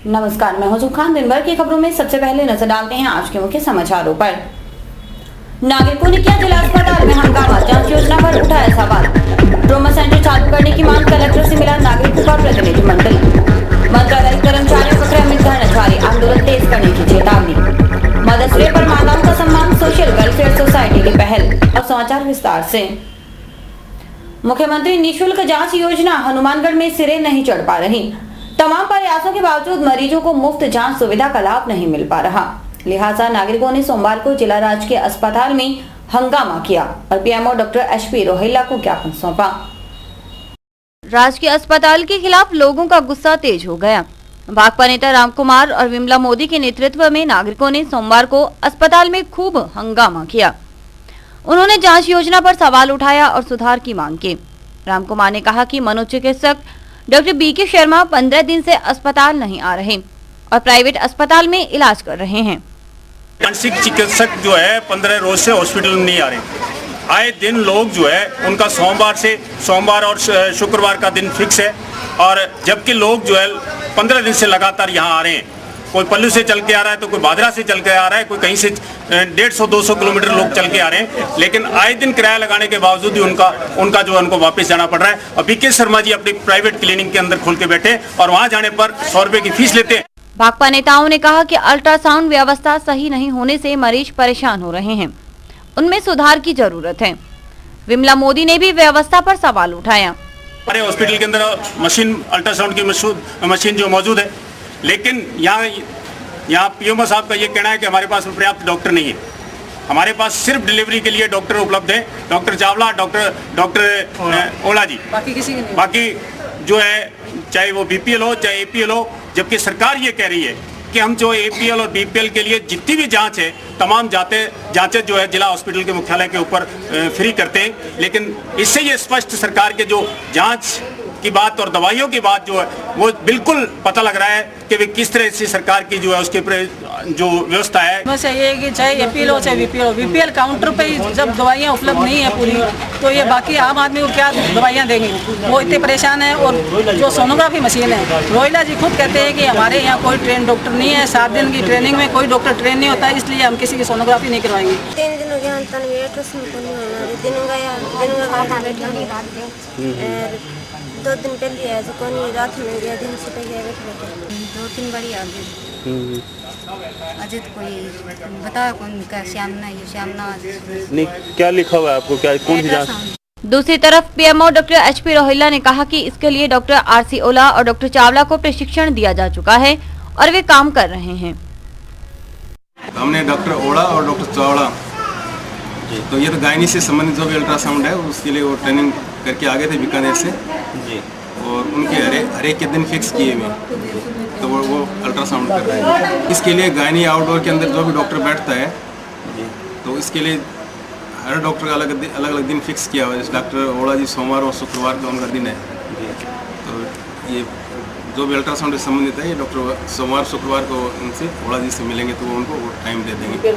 नमस्कार, मैं हूं खान। दिन भर की खबरों में सबसे पहले नजर डालते हैं आज के मुख्य समाचारों पर। नागरिकों ने किया जिला अस्पताल में हंगामा, जांच योजना पर उठाया सवाल। ट्रॉमा सेंटर चालू करने की मांग, कलेक्टर से मिला नागरिकों का प्रतिनिधिमंडल। मंत्रालय कर्मचारियों का क्रमिक धरना जारी, आंदोलन तेज करने की चेतावनी। मदर्स डे पर माताओं का सम्मान, सोशल वेलफेयर सोसाइटी की पहल। और समाचार विस्तार से। मुख्यमंत्री निःशुल्क जांच योजना हनुमानगढ़ में सिरे नहीं चढ़ पा रही। तमाम प्रयासों के बावजूद मरीजों को मुफ्त जांच सुविधा का लाभ नहीं मिल पा रहा। लिहाजा नागरिकों ने सोमवार को जिला राजकीय अस्पताल में हंगामा किया और पीएमओ डॉक्टर एचपी रोहिल्ला को ज्ञापन सौंपा। राजकीय अस्पताल के खिलाफ लोगों का गुस्सा तेज हो गया। भाकपा नेता रामकुमार और विमला मोदी के नेतृत्व में नागरिकों ने सोमवार को अस्पताल में खूब हंगामा किया। उन्होंने जांच योजना पर सवाल उठाया और सुधार की मांग की। रामकुमार ने कहा कि मनोचिकित्सक डॉक्टर बीके शर्मा 15 दिन से अस्पताल नहीं आ रहे और प्राइवेट अस्पताल में इलाज कर रहे हैं। मानसिक चिकित्सक जो है 15 रोज से हॉस्पिटल में नहीं आ रहे। आए दिन लोग जो है उनका सोमवार और शुक्रवार का दिन फिक्स है, और जबकि लोग जो है 15 दिन से लगातार यहाँ आ रहे हैं। कोई पल्लू से चल के आ रहा है तो कोई बादरा से चल के आ रहा है, कोई कहीं से 150-200 किलोमीटर लोग चल के आ रहे हैं, लेकिन आए दिन किराया लगाने के बावजूद भी उनका जो है उनको वापस जाना पड़ रहा है। और बीके शर्मा जी अपनी प्राइवेट क्लिनिक के अंदर खोल के बैठे और वहाँ जाने पर 100 रुपए की फीस लेते हैं। भाकपा नेताओं ने कहा कि अल्ट्रासाउंड व्यवस्था सही नहीं होने से मरीज परेशान हो रहे हैं, उनमें सुधार की जरूरत है। विमला मोदी ने भी व्यवस्था पर सवाल उठाया। हमारे हॉस्पिटल के अंदर मशीन, अल्ट्रासाउंड की मशीन जो मौजूद है, लेकिन यहाँ पीएमओ साहब का ये कहना है कि हमारे पास पर्याप्त डॉक्टर नहीं है। हमारे पास सिर्फ डिलीवरी के लिए डॉक्टर उपलब्ध है, डॉक्टर चावला, डॉक्टर ओला जी, बाकी किसी की नहीं। बाकी जो है चाहे वो बीपीएल हो चाहे एपीएल हो, जबकि सरकार ये कह रही है कि हम जो एपीएल और बीपीएल के लिए जितनी भी जांच है तमाम जांचें जो है जिला हॉस्पिटल के मुख्यालय के ऊपर फ्री करते हैं। लेकिन इससे ये स्पष्ट सरकार के जो जांच की बात और दवाइयों की बात जो है वो बिल्कुल पता लग रहा है कि वे किस तरह से सरकार की जो है उसके जो व्यवस्था है। समस्या ये है कि चाहे एपीएल हो चाहे बीपीएल काउंटर पे ही जब दवाइयाँ उपलब्ध नहीं है पूरी, तो ये बाकी आम आदमी को क्या दवाइयाँ देंगे, वो इतने परेशान है। और जो सोनोग्राफी मशीन है, रोहिला जी खुद कहते हैं कि हमारे यहाँ कोई ट्रेन डॉक्टर नहीं है, 7 दिन की ट्रेनिंग में कोई डॉक्टर ट्रेन नहीं होता, इसलिए हम किसी की सोनोग्राफी नहीं करवाएंगे। 3 दिन हो गया, दो दिन पहले है, कोई रात में गया, दिन से गया, 2-3 बारी आ गए। अजित कोई बता कौन का श्यामना नहीं, क्या लिखा हुआ है आपको, क्या कौन सी जांच? दूसरी तरफ पीएमओ डॉक्टर एचपी रोहिल्ला ने कहा कि इसके लिए डॉक्टर आरसी ओला और डॉक्टर चावला को प्रशिक्षण दिया जा चुका है और वे काम कर रहे हैं। हमने डॉक्टर ओला और डॉक्टर चावला, तो ये तो गायनी से संबंधित जो भी अल्ट्रासाउंड है उसके लिए वो ट्रेनिंग करके आ गए थे बीकानेर से जी, और उनके हर एक के दिन फिक्स किए हुए, तो वो अल्ट्रासाउंड कर रहे हैं। इसके लिए गायनी आउटडोर के अंदर जो भी डॉक्टर बैठता है तो इसके लिए हर डॉक्टर का अलग अलग दिन फिक्स किया हुआ है। डॉक्टर ओला जी सोमवार और शुक्रवार का उनका दिन है, तो ये जो भी अल्ट्रासाउंड से संबंधित है ये डॉक्टर सोमवार शुक्रवार को उनसे ओला जी से मिलेंगे तो वो उनको वो टाइम दे देंगे।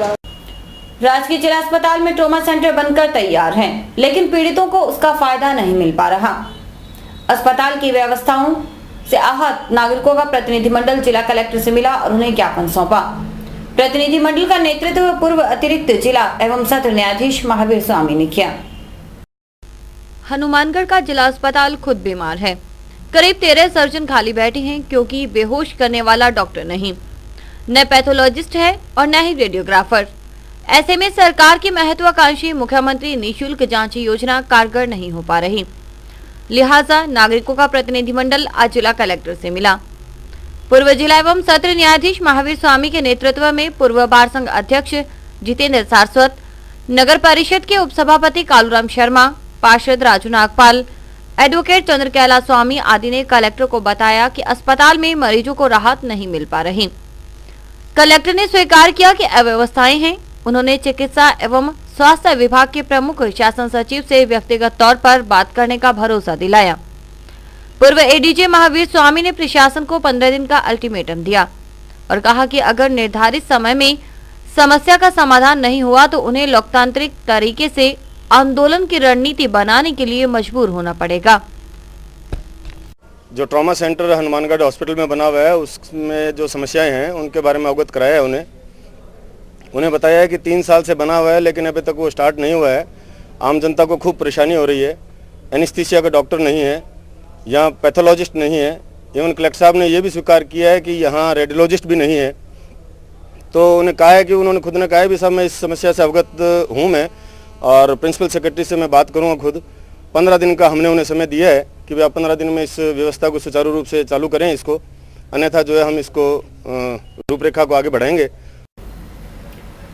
राजकीय जिला अस्पताल में ट्रॉमा सेंटर बनकर तैयार है, लेकिन पीड़ितों को उसका फायदा नहीं मिल पा रहा। अस्पताल की व्यवस्थाओं से आहत नागरिकों का प्रतिनिधिमंडल जिला कलेक्टर से मिला और उन्हें ज्ञापन सौंपा। प्रतिनिधिमंडल का नेतृत्व पूर्व अतिरिक्त जिला एवं सत्र न्यायाधीश महावीर स्वामी ने किया। हनुमानगढ़ का जिला अस्पताल खुद बीमार है। करीब 13 सर्जन खाली बैठे हैं क्योंकि बेहोश करने वाला डॉक्टर नहीं, न पैथोलॉजिस्ट है और न ही रेडियोग्राफर। ऐसे में सरकार की महत्वाकांक्षी मुख्यमंत्री निःशुल्क जांच योजना कारगर नहीं हो पा रही। लिहाजा नागरिकों का प्रतिनिधिमंडल आज जिला कलेक्टर से मिला। पूर्व जिला एवं सत्र न्यायाधीश महावीर स्वामी के नेतृत्व में पूर्व बार संघ अध्यक्ष जितेंद्र सारस्वत, नगर परिषद के उपसभापति कालूराम शर्मा, पार्षद राजू नागपाल, एडवोकेट चंद्रकैला स्वामी आदि ने कलेक्टर को बताया कि अस्पताल में मरीजों को राहत नहीं मिल पा रही। कलेक्टर ने स्वीकार किया कि अव्यवस्थाएं हैं। उन्होंने चिकित्सा एवं स्वास्थ्य विभाग के प्रमुख शासन सचिव से व्यक्तिगत तौर पर बात करने का भरोसा दिलाया। पूर्व एडीजे महावीर स्वामी ने प्रशासन को 15 दिन का अल्टीमेटम दिया और कहा कि अगर निर्धारित समय में समस्या का समाधान नहीं हुआ तो उन्हें लोकतांत्रिक तरीके से आंदोलन की रणनीति बनाने के लिए मजबूर होना पड़ेगा। जो ट्रॉमा सेंटर हनुमानगढ़ हॉस्पिटल में बना हुआ है उसमें जो समस्याएं हैं उनके बारे में अवगत कराया है। उन्हें बताया है कि 3 साल से बना हुआ है लेकिन अभी तक वो स्टार्ट नहीं हुआ है। आम जनता को खूब परेशानी हो रही है। एनेस्थीसिया का डॉक्टर नहीं है, यहाँ पैथोलॉजिस्ट नहीं है। इवन कलेक्टर साहब ने ये भी स्वीकार किया है कि यहाँ रेडियोलॉजिस्ट भी नहीं है। तो उन्हें कहा है कि उन्होंने खुद ने कहा है भी साहब मैं इस समस्या से अवगत हूँ मैं, और प्रिंसिपल सेक्रेटरी से मैं बात करूँगा खुद। 15 दिन का हमने उन्हें समय दिया है कि भाई आप 15 दिन में इस व्यवस्था को सुचारू रूप से चालू करें इसको, अन्यथा जो है हम इसको रूपरेखा को आगे बढ़ाएंगे।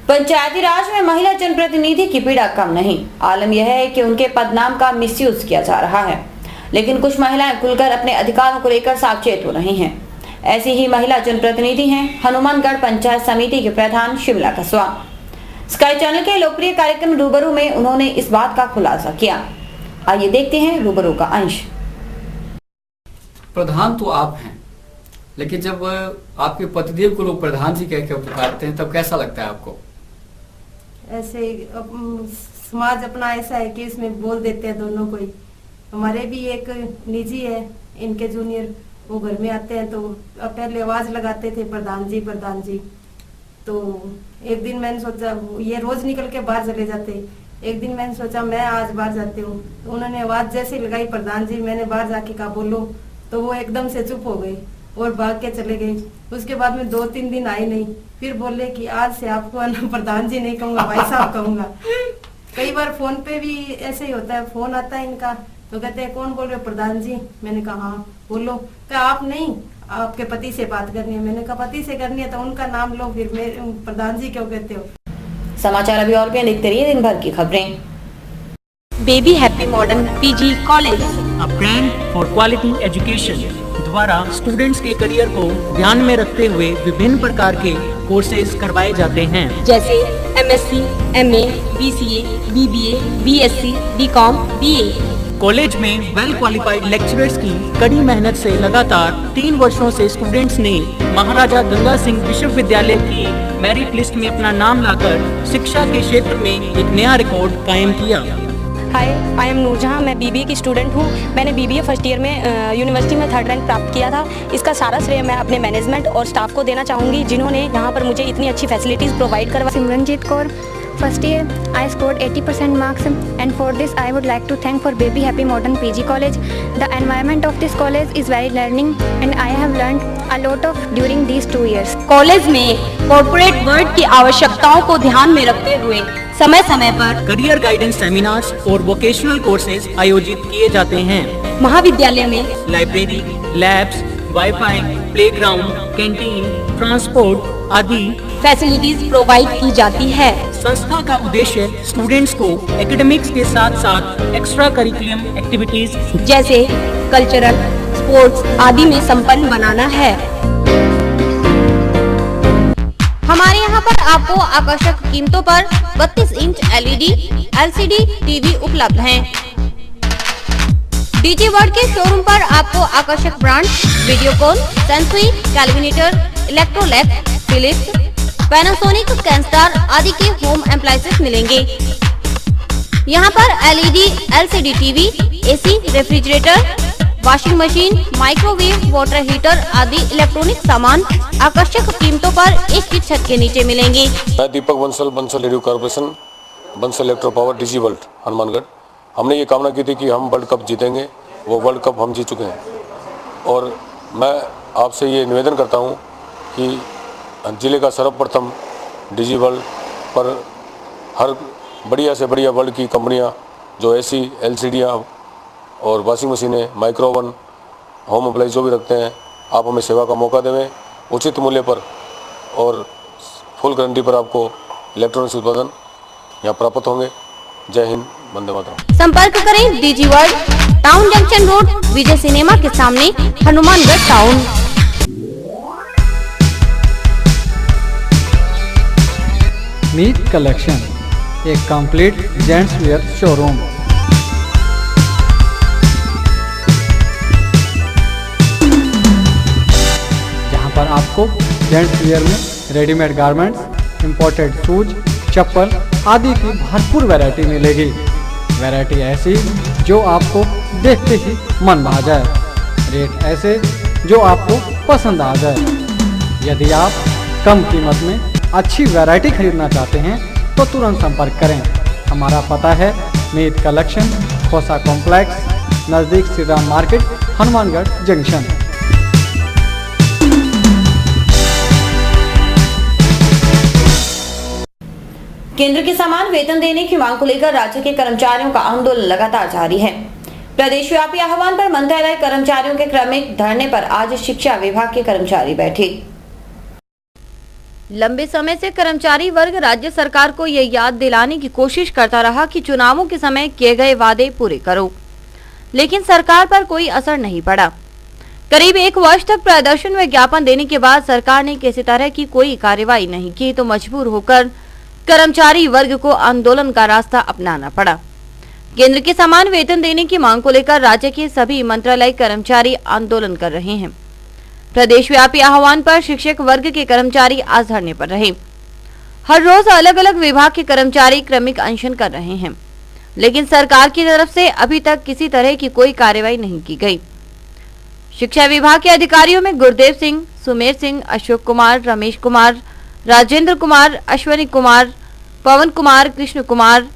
पंचायती राज में महिला जनप्रतिनिधि की पीड़ा कम नहीं। आलम यह है कि उनके पदनाम का मिसयूज किया जा रहा है, लेकिन कुछ महिलाएं खुलकर अपने अधिकारों को लेकर सावचेत हो रही हैं। ऐसी ही महिला जनप्रतिनिधि हैं हनुमानगढ़ पंचायत समिति के प्रधान शिमला कस्वा। स्काई चैनल के लोकप्रिय कार्यक्रम रूबरू में उन्होंने इस बात का खुलासा किया। आइए देखते हैं रूबरू का अंश। प्रधान तो आप हैं, लेकिन जब आपके पतिदेव को लोग प्रधान जी कह के पुकारते हैं तब कैसा लगता है आपको? ऐसे समाज अपना ऐसा है कि इसमें बोल देते हैं दोनों को ही। हमारे भी एक निजी है, इनके जूनियर, वो घर में आते हैं तो पहले आवाज लगाते थे प्रधान जी प्रधान जी। तो एक दिन मैंने सोचा, ये रोज निकल के बाहर चले जाते, एक दिन मैंने सोचा मैं आज बाहर जाती हूँ। तो उन्होंने आवाज जैसे लगाई प्रधान जी, मैंने बाहर जाके कहा बोलो, तो वो एकदम से चुप हो गए और भाग के चले गए। उसके बाद में 2-3 दिन आई नहीं, फिर बोले कि आज से आपको प्रधान जी नहीं कहूँगा, भाई साहब कहूँगा। कई बार फोन पे भी ऐसे ही होता है, फोन आता है इनका तो कहते हैं कौन बोल रहे हो प्रधान जी। मैंने कहा हाँ बोलो। क्या आप नहीं, आपके पति से बात करनी है। मैंने कहा पति से करनी है तो उनका नाम लो, फिर मेरे प्रधान जी क्यों कहते हो। समाचार अभी और भी देखते रहिए दिन भर की खबरें। Baby happy modern PG college, a brand for quality education द्वारा स्टूडेंट्स के करियर को ध्यान में रखते हुए विभिन्न प्रकार के कोर्सेज करवाए जाते हैं, जैसे MSc, MA, BCA, BBA, BSc, BCom, BA। College में वेल क्वालिफाइड लेक्चरर्स की कड़ी मेहनत से लगातार 3 वर्षों से स्टूडेंट्स ने महाराजा गंगा सिंह विश्वविद्यालय की मेरिट लिस्ट में अपना नाम लाकर शिक्षा के क्षेत्र में एक नया रिकॉर्ड कायम किया। हाय, आई एम नूरजहां, मैं BBA की स्टूडेंट हूँ। मैंने BBA फर्स्ट ईयर में यूनिवर्सिटी में 3rd रैंक प्राप्त किया था। इसका सारा श्रेय मैं अपने मैनेजमेंट और स्टाफ को देना चाहूँगी, जिन्होंने यहाँ पर मुझे इतनी अच्छी फैसिलिटीज़ प्रोवाइड करवा। Simranjeet Kaur, first year I scored 80% marks, and for this I would like to thank for Baby Happy Modern PG College. The environment of this college is very learning and I have learned a lot of during these 2 years. College में corporate world की आवश्यकताओं को ध्यान में रखते हुए समय समय पर करियर गाइडेंस सेमिनार्स और वोकेशनल कोर्सेज आयोजित किए जाते हैं। महाविद्यालय में library, labs, wifi, playground, canteen, transport आदि फैसिलिटीज प्रोवाइड की जाती है। संस्था का उद्देश्य स्टूडेंट्स को एकेडमिक्स के साथ साथ एक्स्ट्रा करिकुलम एक्टिविटीज जैसे कल्चरल, स्पोर्ट्स आदि में संपन्न बनाना है। हमारे यहाँ पर आपको आकर्षक कीमतों पर 32 इंच LED, LCD टीवी उपलब्ध हैं। डीजी वर्ल्ड के शोरूम पर आपको आकर्षक brand Videocon, Sansui, Kelvinator, Electrolux, Philips, Panasonic, Kenstar आदि के होम एप्लायंसेस मिलेंगे। यहाँ पर LED, LCD TV, AC, refrigerator, washing machine, microwave, water heater आदि इलेक्ट्रॉनिक सामान आकर्षक कीमतों पर एक ही छत के नीचे मिलेंगे। मैं Deepak Bansal radio corporation, Bansal electro power, DG world Hanumangarh. हमने ये कामना की थी कि हम वर्ल्ड कप जीतेंगे, वो वर्ल्ड कप हम जीत चुके हैं। और मैं आपसे ये निवेदन करता हूँ कि जिले का सर्वप्रथम डीजी वर्ल्ड पर हर बढ़िया से बढ़िया वर्ल्ड की कंपनियाँ जो AC, LCD और वॉशिंग मशीनें, माइक्रो ओवन, होम अप्लाइंस जो भी रखते हैं, आप हमें सेवा का मौका देवें उचित मूल्य पर और फुल गारंटी पर आपको इलेक्ट्रॉनिक्स उत्पादन यहाँ प्राप्त होंगे। जय हिंद, वंदे मातरम। संपर्क करें DG world, town junction road, Vijay cinema के सामने, हनुमानगढ़ टाउन। मीत कलेक्शन, एक कंप्लीट जेंट्स वेयर शोरूम। जहां पर आपको जेंट्स वेयर में रेडीमेड गारमेंट्स, इंपोर्टेड शूज, चप्पल आदि की भरपूर वैरायटी मिलेगी। वैरायटी ऐसी जो आपको देखते ही मन भा जाए। रेट ऐसे जो आपको पसंद आ जाए। यदि आप कम कीमत में अच्छी वैरायटी खरीदना चाहते हैं तो तुरंत संपर्क करें। हमारा पता है मीत कलेक्शन, खोसा कॉम्प्लेक्स, नज़दीक श्री राम मार्केट, हनुमानगढ़ जंक्शन। केंद्र के समान वेतन देने की मांग को लेकर राज्य के कर्मचारियों का आंदोलन लगातार जारी है। प्रदेश व्यापी आह्वान पर मंत्रालय कर्मचारियों के क्रमिक धरने पर आज शिक्षा विभाग के कर्मचारी बैठे। लंबे समय से कर्मचारी वर्ग राज्य सरकार को ये याद दिलाने की कोशिश करता रहा कि चुनावों के समय किए गए वादे पूरे करो, लेकिन सरकार पर कोई असर नहीं पड़ा। करीब 1 वर्ष तक प्रदर्शन व ज्ञापन देने के बाद सरकार ने किसी तरह की कोई कार्रवाई नहीं की तो मजबूर होकर कर्मचारी वर्ग को आंदोलन का रास्ता अपनाना पड़ा। केंद्र के समान वेतन देने की मांग को लेकर राज्य के सभी मंत्रालय कर्मचारी आंदोलन कर रहे हैं। प्रदेश व्यापी आह्वान पर शिक्षक वर्ग के कर्मचारी आज धरने पर रहे। हर रोज अलग अलग विभाग के कर्मचारी क्रमिक अनशन कर रहे हैं, लेकिन सरकार की तरफ से अभी तक किसी तरह की कोई कार्रवाई नहीं की गई। शिक्षा विभाग के अधिकारियों में गुरदेव सिंह, सुमेर सिंह, अशोक कुमार, रमेश कुमार, राजेंद्र कुमार, अश्वनी कुमार, पवन कुमार, कृष्ण कुमार,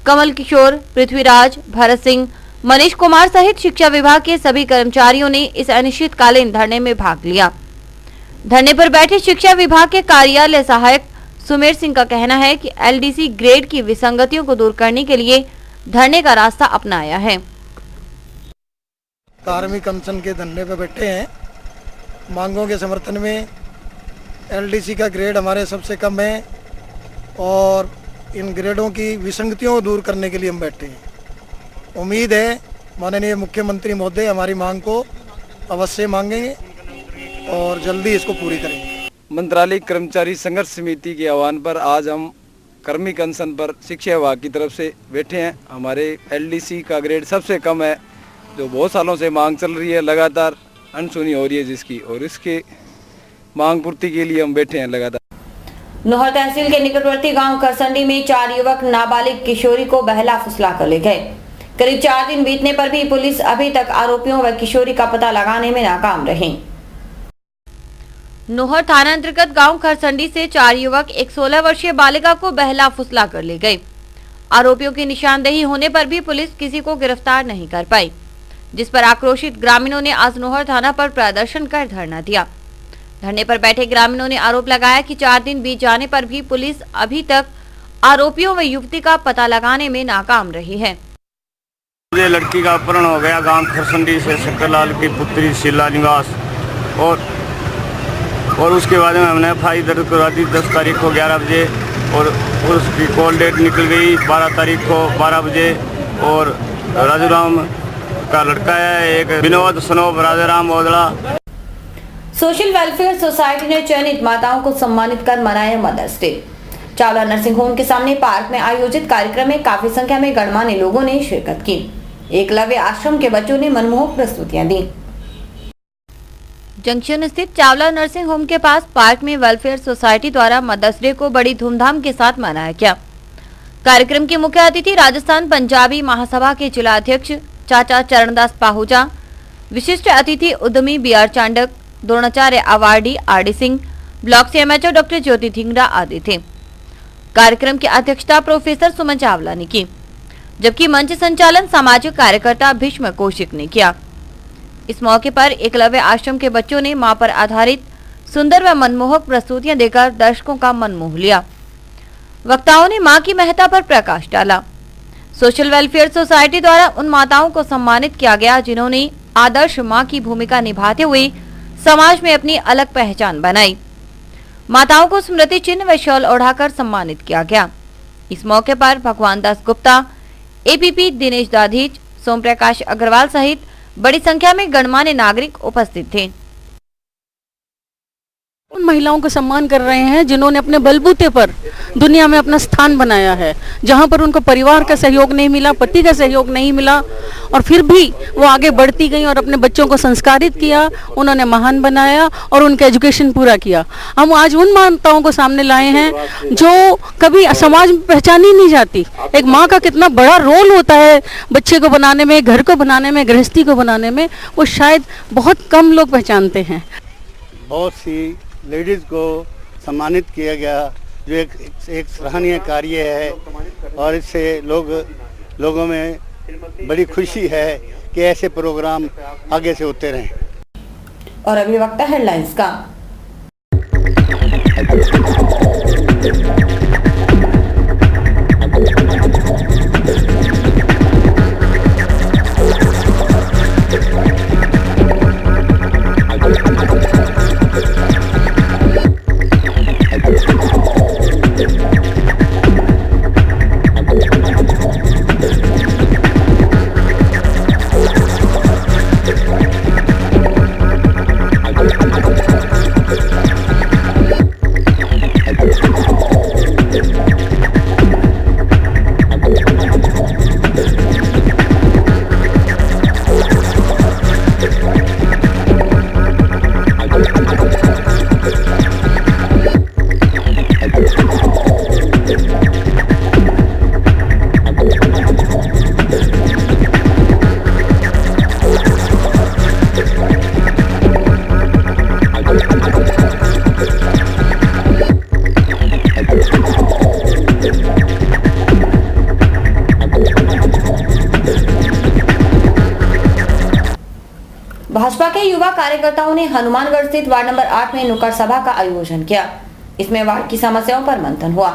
कमल किशोर, पृथ्वीराज, भरत सिंह, मनीष कुमार सहित शिक्षा विभाग के सभी कर्मचारियों ने इस अनिश्चितकालीन धरने में भाग लिया। धरने पर बैठे शिक्षा विभाग के कार्यालय सहायक सुमेर सिंह का कहना है कि एलडीसी ग्रेड की विसंगतियों को दूर करने के लिए धरने का रास्ता अपनाया है। कार्मिक अनशन के धरने पर बैठे हैं। मांगों के समर्थन में एलडीसी का ग्रेड हमारे सबसे कम है और इन ग्रेडों की विसंगतियों को दूर करने के लिए हम बैठे हैं। उम्मीद है माननीय मुख्यमंत्री महोदय हमारी मांग को अवश्य मांगेंगे और जल्दी इसको पूरी करेंगे। मंत्रालय कर्मचारी संघर्ष समिति के आह्वान पर आज हम कार्मिक अनशन पर शिक्षा विभाग की तरफ से बैठे हैं। हमारे एलडीसी का ग्रेड सबसे कम है, जो बहुत सालों से मांग चल रही है, लगातार अनसुनी हो रही है जिसकी, और इसके मांग पूर्ति के लिए हम बैठे हैं लगातार। नोहर तहसील के निकटवर्ती गांव करसंडी में 4 युवक नाबालिग किशोरी को बहला फुसला कर ले गए। करीब 4 दिन बीतने पर भी पुलिस अभी तक आरोपियों व किशोरी का पता लगाने में नाकाम रही। नोहर थाना अंतर्गत गांव खरसंडी से 4 युवक एक 16 वर्षीय बालिका को बहला फुसला कर ले गए। आरोपियों की निशानदेही होने पर भी पुलिस किसी को गिरफ्तार नहीं कर पाई, जिस पर आक्रोशित ग्रामीणों ने आज नोहर थाना पर प्रदर्शन कर धरना दिया। धरने पर बैठे ग्रामीणों ने आरोप लगाया कि 4 दिन बीत जाने पर भी पुलिस अभी तक आरोपियों व युवती का पता लगाने में नाकाम रही है। ये लड़की का अपहरण हो गया गांव खरसंडी से शक्करलाल की पुत्री शीला निवास, और उसके बाद में हमने एफआई दर्ज करवा दी 10 तारीख को 11 बजे, और उसकी कॉल डेट निकल गई 12 तारीख को 12 बजे। और राजूराम का लड़का है एक विनोद सनोब राजाराम ओदड़ा। सोशल वेलफेयर सोसाइटी ने चयनित माताओं को सम्मानित कर मनाया Mother's Day. Chawla nursing home के सामने पार्क में आयोजित कार्यक्रम में काफी संख्या में गणमान्य लोगों ने शिरकत की। एकलव्य आश्रम के बच्चों ने मनमोहक प्रस्तुतियां दी। जंक्शन स्थित चावला नर्सिंग होम के पास पार्क में वेलफेयर सोसाइटी द्वारा मदर्स डे को बड़ी धूमधाम के साथ मनाया गया। कार्यक्रम के मुख्य अतिथि राजस्थान पंजाबी महासभा के जिला अध्यक्ष चाचा चरणदास पाहूजा, विशिष्ट अतिथि उद्यमी BR Chandak, Dronacharya awardee RD Singh, block CMHO doctor Jyoti Dhingra आदि थे। कार्यक्रम की अध्यक्षता प्रोफेसर सुमन चावला ने की, जबकि मंच संचालन सामाजिक कार्यकर्ता भीष्म कौशिक ने किया। इस मौके पर एकलव्य आश्रम के बच्चों ने मां पर आधारित सुंदर व मनमोहक प्रस्तुतियां देकर दर्शकों का मन मोह लिया। वक्ताओं ने मां की महत्ता पर प्रकाश डाला। सोशल वेलफेयर सोसाइटी द्वारा उन माताओं को सम्मानित किया गया जिन्होंने आदर्श मां की भूमिका निभाते हुए समाज में अपनी अलग पहचान बनाई। माताओं को स्मृति चिन्ह व शॉल ओढ़ाकर सम्मानित किया गया। इस मौके पर भगवान दास गुप्ता, APP दिनेश दाधीच, सोम प्रकाश अग्रवाल सहित बड़ी संख्या में गणमान्य नागरिक उपस्थित थे। उन महिलाओं को सम्मान कर रहे हैं जिन्होंने अपने बलबूते पर दुनिया में अपना स्थान बनाया है, जहां पर उनको परिवार का सहयोग नहीं मिला, पति का सहयोग नहीं मिला, और फिर भी वो आगे बढ़ती गई और अपने बच्चों को संस्कारित किया, उन्होंने महान बनाया और उनका एजुकेशन पूरा किया। हम आज उन माताओं को सामने लाए हैं जो कभी समाज में पहचानी नहीं जाती। एक माँ का कितना बड़ा रोल होता है बच्चे को बनाने में, घर को बनाने में, गृहस्थी को बनाने में, वो शायद बहुत कम लोग पहचानते हैं। बहुत सी लेडीज़ को सम्मानित किया गया, जो एक सराहनीय कार्य है, और इससे लोगों में बड़ी खुशी है कि ऐसे प्रोग्राम आगे से होते रहें। और अगली वक्त है हेडलाइंस का। भाजपा के युवा कार्यकर्ताओं ने हनुमानगढ़ स्थित वार्ड नंबर 8 में नुक्कड़ सभा का आयोजन किया। इसमें वार्ड की समस्याओं पर मंथन हुआ।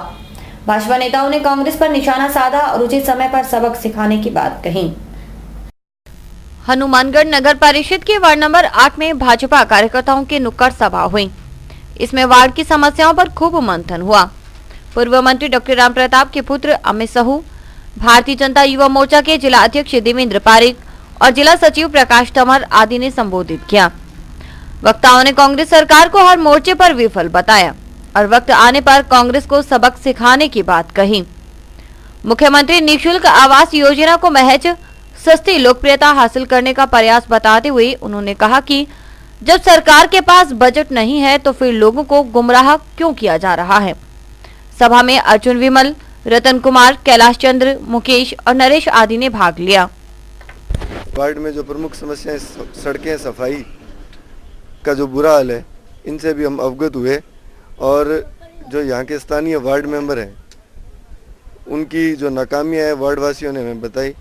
भाजपा नेताओं ने कांग्रेस पर निशाना साधा और उचित समय पर सबक सिखाने की बात कही। हनुमानगढ़ नगर परिषद के वार्ड नंबर 8 में भाजपा कार्यकर्ताओं की नुक्कड़ सभा हुई। इसमें वार्ड की समस्याओं पर खूब मंथन हुआ। पूर्व मंत्री डॉक्टर राम प्रताप के पुत्र अमित साहू, भारतीय जनता युवा मोर्चा के जिला अध्यक्ष देवेंद्र पारिक और जिला सचिव प्रकाश तंवर आदि ने संबोधित किया। वक्ताओं ने कांग्रेस सरकार को हर मोर्चे पर विफल बताया और वक्त आने पर कांग्रेस को सबक सिखाने की बात कही। मुख्यमंत्री निःशुल्क आवास योजना को महज सस्ती लोकप्रियता हासिल करने का प्रयास बताते हुए उन्होंने कहा कि जब सरकार के पास बजट नहीं है तो फिर लोगों को गुमराह क्यों किया जा रहा है। सभा में अर्जुन विमल, रतन कुमार, कैलाश चंद्र, मुकेश और नरेश आदि ने भाग लिया। वार्ड में जो प्रमुख समस्याएं सड़कें, सफाई का जो बुरा हाल है, इनसे भी हम अवगत हुए और जो यहाँ के स्थानीय वार्ड मेंबर हैं उनकी जो नाकामियाँ हैं वार्ड वासियों ने हमें बताई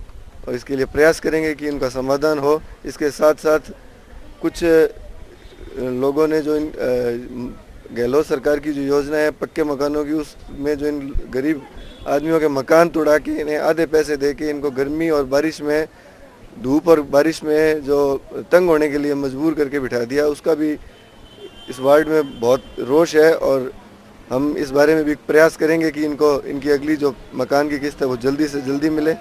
और इसके लिए प्रयास करेंगे कि इनका समाधान हो। इसके साथ साथ कुछ लोगों ने जो इन गहलोत सरकार की जो योजना है पक्के मकानों की, उसमें जो इन गरीब आदमियों के मकान तोड़ा के इन्हें आधे पैसे दे के इनको गर्मी और बारिश में, धूप और बारिश में जो तंग होने के लिए मजबूर करके बिठा दिया, उसका भी इस वार्ड में बहुत रोष है और हम इस बारे में भी प्रयास करेंगे कि इनको इनकी अगली जो मकान की किस्त है वो जल्दी से जल्दी मिले।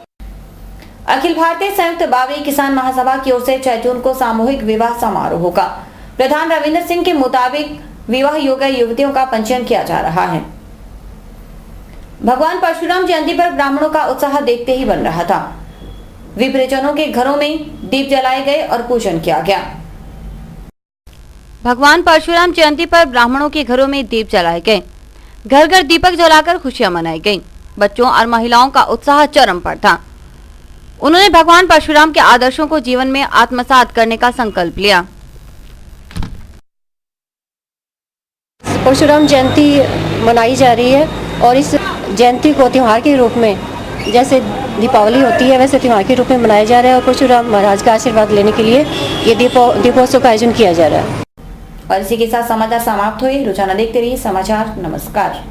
अखिल भारतीय संयुक्त बावरी किसान महासभा की ओर से 6 जून को सामूहिक विवाह समारोह होगा। प्रधान रविंद्र सिंह के मुताबिक विवाह योग्य युवतियों का पंजीयन किया जा रहा है। भगवान परशुराम जयंती पर ब्राह्मणों का उत्साह देखते ही बन रहा था। विप्रजनों के घरों में दीप जलाए गए और पूजन किया गया। भगवान परशुराम जयंती पर ब्राह्मणों के घरों में दीप जलाए गए। घर घर दीपक जलाकर खुशियां मनाई गईं। बच्चों और महिलाओं का उत्साह चरम पर था। उन्होंने भगवान परशुराम के आदर्शों को जीवन में आत्मसात करने का संकल्प लिया। परशुराम जयंती मनाई जा रही है और इस जयंती को त्योहार के रूप में, जैसे दीपावली होती है वैसे त्योहार के रूप में मनाया जा रहा है और परशुराम महाराज का आशीर्वाद लेने के लिए ये दीपोत्सव का आयोजन किया जा रहा है। और इसी के साथ समाचार समाप्त हुए। रोजाना देखते रहिए समाचार। नमस्कार।